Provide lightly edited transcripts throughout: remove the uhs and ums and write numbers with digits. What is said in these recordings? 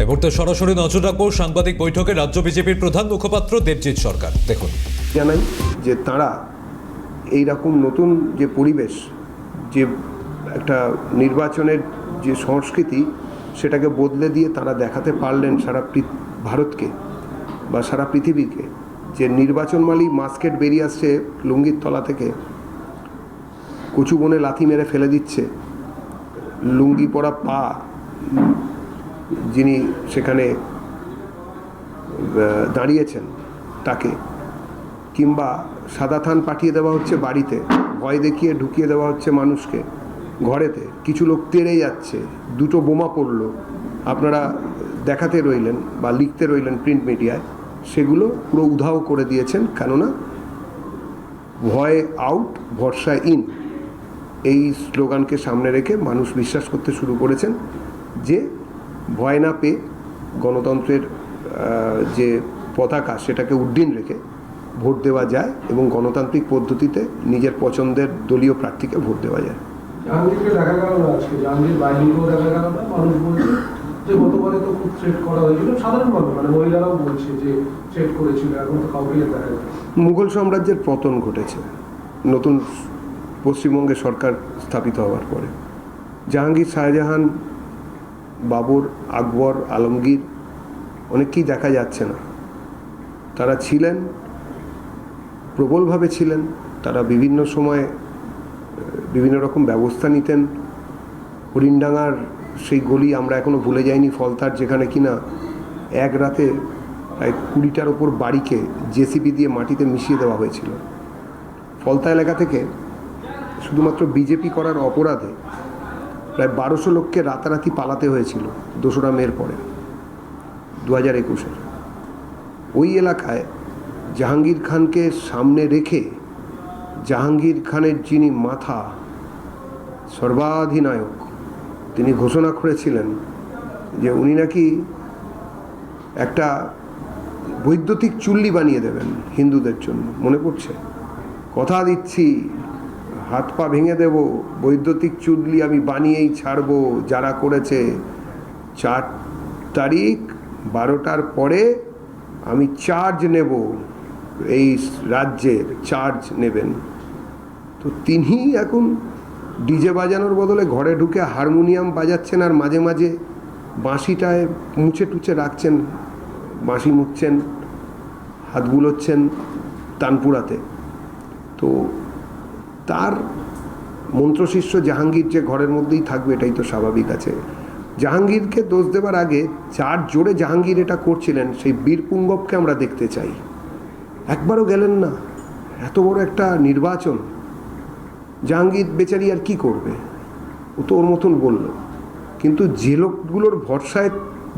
এই মুহূর্তে সরাসরি নজর রাখবো সাংবাদিক বৈঠকে রাজ্য বিজেপির প্রধান মুখপাত্র দেবজিৎ সরকার। দেখুন, জানাই যে তারা এই রকম নতুন যে পরিবেশ, যে একটা নির্বাচনের যে সংস্কৃতি, সেটাকে বদলে দিয়ে তারা দেখাতে পারলেন সারা ভারতকে বা সারা পৃথিবীকে যে নির্বাচন মানেই মাস্কেট বেরিয়ে আসছে লুঙ্গির তলা থেকে, কচু বনে লাথি মেরে ফেলে দিচ্ছে, লুঙ্গি পরা পা যিনি সেখানে দাঁড়িয়েছেন তাকে, কিংবা সাদা থান পাঠিয়ে দেওয়া হচ্ছে বাড়িতে, ভয় দেখিয়ে ঢুকিয়ে দেওয়া হচ্ছে মানুষকে ঘরেতে, কিছু লোক তেড়ে যাচ্ছে, দুটো বোমা পড়লো, আপনারা দেখাতে রইলেন বা লিখতে রইলেন প্রিন্ট মিডিয়ায়, সেগুলো পুরো উধাও করে দিয়েছেন। কেননা ভয় আউট ভরসা ইন এই স্লোগানকে সামনে রেখে মানুষ বিশ্বাস করতে শুরু করেছেন যে ভয় না পেয়ে গণতন্ত্রের যে পতাকা সেটাকে উড্ডীন রেখে ভোট দেওয়া যায় এবং গণতান্ত্রিক পদ্ধতিতে নিজের পছন্দের দলীয় প্রার্থীকে ভোট দেওয়া যায়। জাহাঙ্গীরকে দেখা গেল না আজকে, জাহাঙ্গীর বাহিনীকেও দেখা গেল না। মানুষ বলছে যে গতবারে তো খুব থ্রেট করা হয়েছিল, সাধারণ মানুষ মানে মহিলারাও বলছে যে থ্রেট করেছিল, এখন তো কাউকে দেখা যায়। মুঘল সাম্রাজ্যের পতন ঘটেছে নতুন পশ্চিমবঙ্গে সরকার স্থাপিত হওয়ার পরে। জাহাঙ্গীর, শাহজাহান, বাবর, আকবর, আলমগীর অনেককেই দেখা যাচ্ছে না। তারা ছিলেন, প্রবলভাবে ছিলেন, তারা বিভিন্ন সময়ে বিভিন্ন রকম ব্যবস্থা নিতেন। হরিণডাঙ্গার সেই গলি আমরা এখনও ভুলে যাইনি, ফলতার, যেখানে কিনা এক রাতে প্রায় 20টার ওপর বাড়িকে জেসিবি দিয়ে মাটিতে মিশিয়ে দেওয়া হয়েছিল। ফলতা এলাকা থেকে শুধুমাত্র বিজেপি করার অপরাধে প্রায় 1200 লোককে রাতারাতি পালাতে হয়েছিল 2রা মের পরে 2021-এর। ওই এলাকায় জাহাঙ্গীর খানকে সামনে রেখে জাহাঙ্গীর খানের যিনি মাথা, সর্বাধিনায়ক, তিনি ঘোষণা করেছিলেন যে উনি নাকি একটা বৈদ্যুতিক চুল্লি বানিয়ে দেবেন হিন্দুদের জন্য। মনে পড়ছে? কথা দিচ্ছি, হাত পা ভেঙে দেব, বৈদ্যুতিক চুল্লি আমি বানিয়েই ছাড়বো যারা করেছে। 4 তারিখ 12টার পরে আমি চার্জ নেব, এই রাজ্যের চার্জ নেবেন। তো তিনি এখন ডিজে বাজানোর বদলে ঘরে ঢুকে হারমোনিয়াম বাজাচ্ছেন, আর মাঝে মাঝে বাঁশিটায় মুছে টুছে রাখছেন, বাঁশি মুছছেন, হাত বুলোচ্ছেন তানপুরাতে। তো তার মন্ত্রশিষ্য জাহাঙ্গীর যে ঘরের মধ্যেই থাকবে, এটাই তো স্বাভাবিক আছে। জাহাঙ্গীরকে দোষ দেবার আগে যার জোরে জাহাঙ্গীর এটা করছিলেন, সেই বীর পুঙ্গবকে আমরা দেখতে চাই। একবারও গেলেন না। এত বড় একটা নির্বাচন, জাহাঙ্গীর বেচারি আর কি করবে, ও তো ওর মতন বলল। কিন্তু যে লোকগুলোর ভরসায়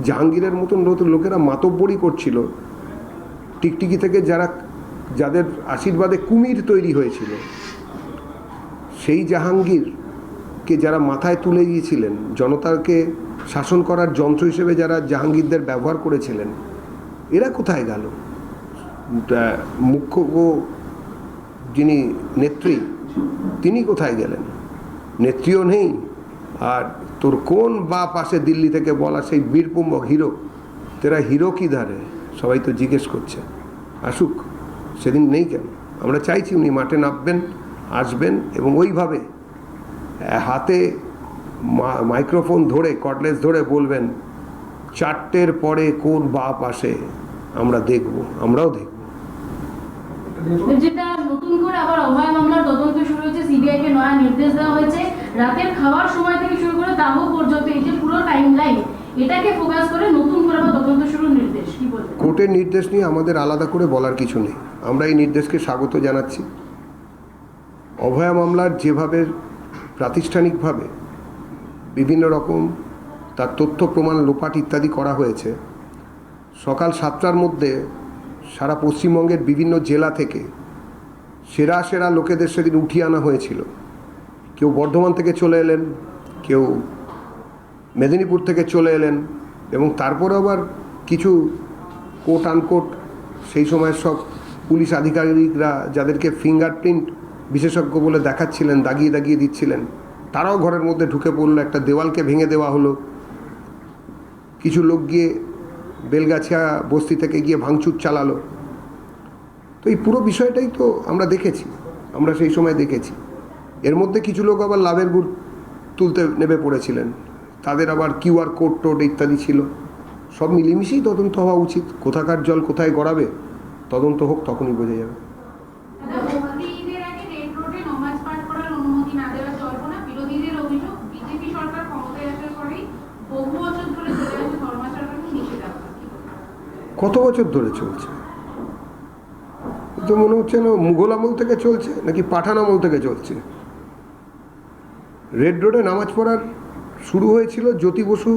জাহাঙ্গীরের মতন লোকেরা মাতব্বরি করছিল, টিকটিকি থেকে যাদের আশীর্বাদে কুমির তৈরি হয়েছিল, সেই জাহাঙ্গীরকে যারা মাথায় তুলে গিয়েছিলেন, জনতাকে শাসন করার যন্ত্র হিসেবে যারা জাহাঙ্গীরদের ব্যবহার করেছিলেন, এরা কোথায় গেল? মুখ্য যিনি নেত্রী, তিনি কোথায় গেলেন? নেত্রীও নেই। আর তোর কোন বা পাশে দিল্লি থেকে বলা সেই বীরপুঙ্গ হিরো, তেরা হিরো কি ধারে, সবাই তো জিজ্ঞেস করছে। আসুক, সেদিন নেই কেন? আমরা চাইছি উনি মাঠে নামবেন, আসবেন এবং ওইভাবে হাতে মাইক্রোফোন ধরে, কর্ডলেস ধরে বলবেন, 4টের পরে কোন বাপ আসে আমরা দেখব, আমরাও দেখব। যেটা নতুন করে আবার অভয় মামলার তদন্ত শুরু হয়েছে, সিবিআই কে নয়া নির্দেশ দেওয়া হয়েছে, রাতের খাওয়ার সময় থেকে শুরু করে দাহ পর্যন্ত, এই যে পুরো টাইমলাইন, এটাকে ফোকাস করে নতুন করে আবার তদন্ত শুরুর নির্দেশ। কি বলবেন? কোর্টের নির্দেশ নিয়ে আমাদের আলাদা করে বলার কিছু নেই, আমরা এই নির্দেশকে স্বাগত জানাচ্ছি। অভয়া মামলার যেভাবে প্রাতিষ্ঠানিকভাবে বিভিন্ন রকম তার তথ্য প্রমাণ লোপাট ইত্যাদি করা হয়েছে, সকাল 7টার মধ্যে সারা পশ্চিমবঙ্গের বিভিন্ন জেলা থেকে সেরা সেরা লোকেদের সেদিন উঠিয়ে আনা হয়েছিল। কেউ বর্ধমান থেকে চলে এলেন, কেউ মেদিনীপুর থেকে চলে এলেন, এবং তারপরে আবার কিছু কোট আনকোট সেই সময়ের সব পুলিশ আধিকারিকরা যাদেরকে ফিঙ্গারপ্রিন্ট বিশেষজ্ঞ বলে দেখাচ্ছিলেন, দাগিয়ে দাগিয়ে দিচ্ছিলেন, তারাও ঘরের মধ্যে ঢুকে পড়লো। একটা দেওয়ালকে ভেঙে দেওয়া হলো, কিছু লোক গিয়ে বেলগাছিয়া বস্তি থেকে গিয়ে ভাঙচুর চালালো। তো এই পুরো বিষয়টাই তো আমরা দেখেছি, আমরা সেই সময় দেখেছি। এর মধ্যে কিছু লোক আবার লাভের গুড় তুলতে নেমে পড়েছিলেন, তাদের আবার কিউআর কোড টোড ইত্যাদি ছিল। সব মিলেমিশেই তদন্ত হওয়া উচিত। কোথাকার জল কোথায় গড়াবে, তদন্ত হোক, তখনই বোঝা যাবে। ঈদের আগে রেড রোডে নমাজ পাঠ করার অনুমতি না দেওয়ার জল্পনা, বিরোধীদের অভিযোগ বিজেপি সরকার ক্ষমতায় আসার পরেই বহু বছর ধরে চলে আসছে ধর্মাচরণে নিষেধাজ্ঞা। কত বছর ধরে চলছে? তো মনে হচ্ছে না মুঘল আমল থেকে চলছে নাকি পাঠান আমল থেকে চলছে। রেড রোডে নামাজ পড়ার শুরু হয়েছিল, জ্যোতি বসু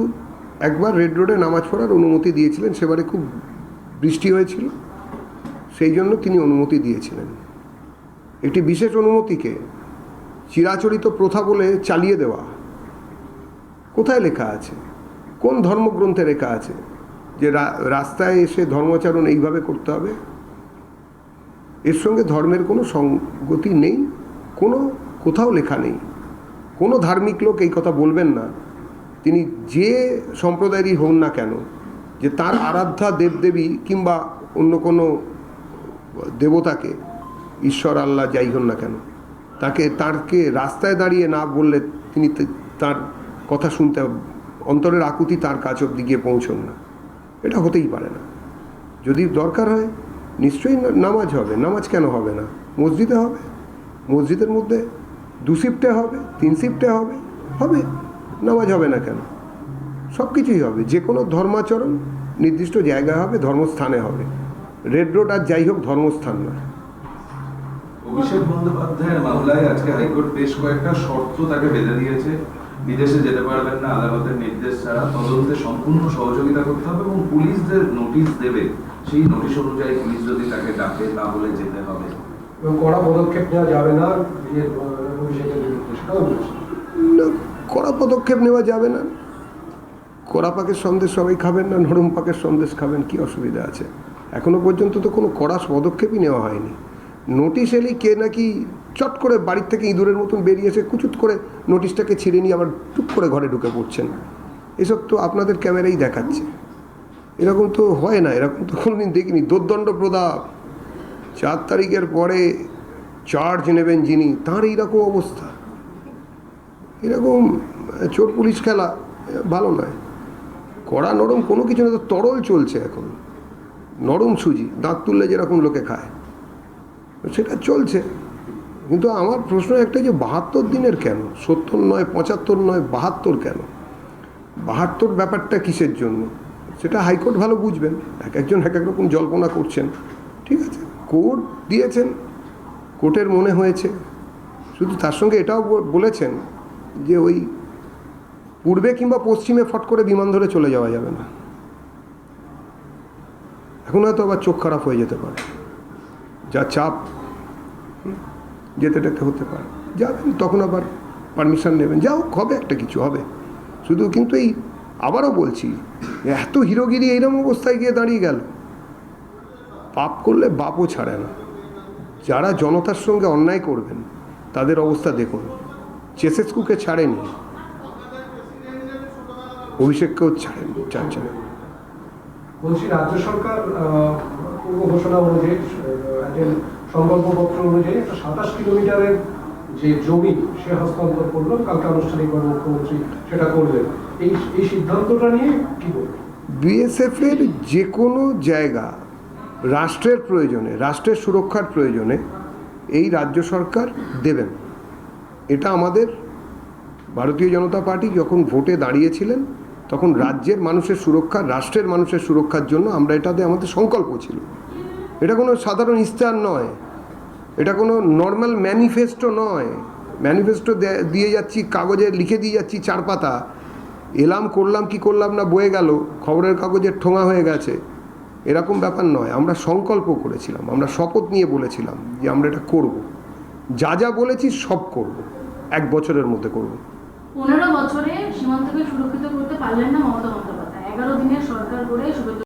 একবার রেড রোডে নামাজ পড়ার অনুমতি দিয়েছিলেন। সেবারে খুব বৃষ্টি হয়েছিল, সেই জন্য তিনি অনুমতি দিয়েছিলেন। একটি বিশেষ অনুমতিকে চিরাচরিত প্রথা বলে চালিয়ে দেওয়া কোথায় লেখা আছে? কোন ধর্মগ্রন্থে লেখা আছে যে রাস্তায় এসে ধর্মাচরণ এইভাবে করতে হবে? এর সঙ্গে ধর্মের কোনো সঙ্গতি নেই, কোথাও লেখা নেই। কোনো ধার্মিক লোক এই কথা বলবেন না, তিনি যে সম্প্রদায়েরই হন না কেন, যে তার আরাধ্যা দেবদেবী কিংবা অন্য কোনো দেবতাকে, ঈশ্বর আল্লাহ যাই হন না কেন, তাকে রাস্তায় দাঁড়িয়ে না বললে তিনি তার কথা শুনতে, অন্তরের আকুতি তার কাছ অব্দি গিয়ে পৌঁছন না। এটা হতেই পারে না। যদি দরকার হয় নিশ্চয়ই নামাজ হবে। নামাজ কেন হবে না? মসজিদে হবে, মসজিদের মধ্যে 2 শিফটে হবে, 3 শিফটে হবে, নামাজ হবে না কেন? সব কিছুই হবে। যে কোনো ধর্মাচরণ নির্দিষ্ট জায়গায় হবে, ধর্মস্থানে হবে। রেড রোড আর যাই হোক ধর্মস্থান না। অভিষেক বন্দ্যোপাধ্যায়ের মামলায় আজকে হাইকোর্ট বেশ কয়েকটা শর্ত তাকে বেঁধে দিয়েছে। বিদেশে যেতে পারবেন না আদালতের নির্দেশ ছাড়া, তদন্তে সম্পূর্ণ সহযোগিতা করতে হবে এবং পুলিশদের নোটিশ দেবে, সেই নোটিশ অনুযায়ী পুলিশ যদি তাকে ডাকে তাহলে যেতে হবে এবং কড়া পদক্ষেপ নেওয়া যাবে না অভিষেকের বিরুদ্ধে, সেটাও বলছে। কড়া পদক্ষেপ নেওয়া যাবে না। কড়া পাকের সন্দেশ সবাই খাবেন না, নরম পাকের সন্দেশ খাবেন, কি অসুবিধা আছে? এখনো পর্যন্ত তো কোনো কড়া পদক্ষেপই নেওয়া হয়নি। নোটিশ এলেই কে নাকি চট করে বাড়ির থেকে ইঁদুরের মতন বেরিয়েছে, কুচুট করে নোটিশটাকে ছিঁড়ে নিয়ে আবার টুক করে ঘরে ঢুকে পড়ছেন। এসব তো আপনাদের ক্যামেরাই দেখাচ্ছে। এরকম তো হয় না, এরকম তো কোনোদিন দেখিনি। দোর্দণ্ড প্রতাপ 4 তারিখের পরে চার্জ নেবেন যিনি, তাঁর এইরকম অবস্থা। এরকম চোর পুলিশ খেলা ভালো নয়। কড়া নরম কোনো কিছু না, তো তরল চলছে এখন, নরম সুজি দাঁত তুললে যেরকম লোকে খায় সেটা চলছে। কিন্তু আমার প্রশ্ন একটাই, যে 72 দিনের কেন? 70 নয়, 75 নয়, 72 কেন? 72 ব্যাপারটা কিসের জন্য? সেটা হাইকোর্ট ভালো বুঝবেন। একজন এক এক রকম জল্পনা করছেন, ঠিক আছে, কোর্ট দিয়েছেন, কোর্টের মনে হয়েছে। শুধু তার সঙ্গে এটাও বলেছেন যে ওই পূর্বে কিংবা পশ্চিমে ফট করে বিমান ধরে চলে যাওয়া যাবে না। এখন হয়তো আবার চোখ খারাপ হয়ে যেতে পারে, যা চাপ, যেতে হতে পারে। যাবেন, তখন আবার পারমিশন নেবেন, যা হোক হবে, একটা কিছু হবে। শুধু কিন্তু এই আবারও বলছি, এত হিরোগিরি এইরকম অবস্থায় গিয়ে দাঁড়িয়ে গেল। পাপ করলে বাপও ছাড়ে না। যারা জনতার সঙ্গে অন্যায় করবেন তাদের অবস্থা দেখুন। চেসেস্কুকে ছাড়েনি, অভিষেককেও ছাড়ছে না। বলছি, রাজ্য সরকার পূর্ব ঘোষণা অনুযায়ী, সংকল্পপত্র অনুযায়ী একটা 27 কিলোমিটারের যে জমি সে হস্তান্তর করলো, কালকে আনুষ্ঠানিকভাবে মুখ্যমন্ত্রী সেটা করলেন। এই সিদ্ধান্তটা নিয়ে কি বলবেন? বিএসএফের যে কোনো জায়গা রাষ্ট্রের প্রয়োজনে, রাষ্ট্রের সুরক্ষার প্রয়োজনে এই রাজ্য সরকার দেবেন। এটা আমাদের ভারতীয় জনতা পার্টি যখন ভোটে দাঁড়িয়েছিলেন তখন রাজ্যের মানুষের সুরক্ষা, রাষ্ট্রের মানুষের সুরক্ষার জন্য আমরা এটাতে আমাদের সংকল্প ছিল। এটা কোনো সাধারণ ইস্তাহার নয়, এটা কোনো নর্মাল ম্যানিফেস্টো নয়। ম্যানিফেস্টো দিয়ে যাচ্ছি, কাগজে লিখে দিয়ে যাচ্ছি 4 পাতা, এলাম করলাম কি করলাম না বয়ে গেল, খবরের কাগজের ঠোঙা হয়ে গেছে, এরকম ব্যাপার নয়। আমরা সংকল্প করেছিলাম, আমরা শপথ নিয়ে বলেছিলাম যে আমরা এটা করব, যা বলেছি সব করব, 1 বছরের মধ্যে করব। 15 বছরে সীমান্তকে সুরক্ষিত করতে পারলেন না মমতা বন্দ্যোপাধ্যায়। 11 দিনের সরকার করে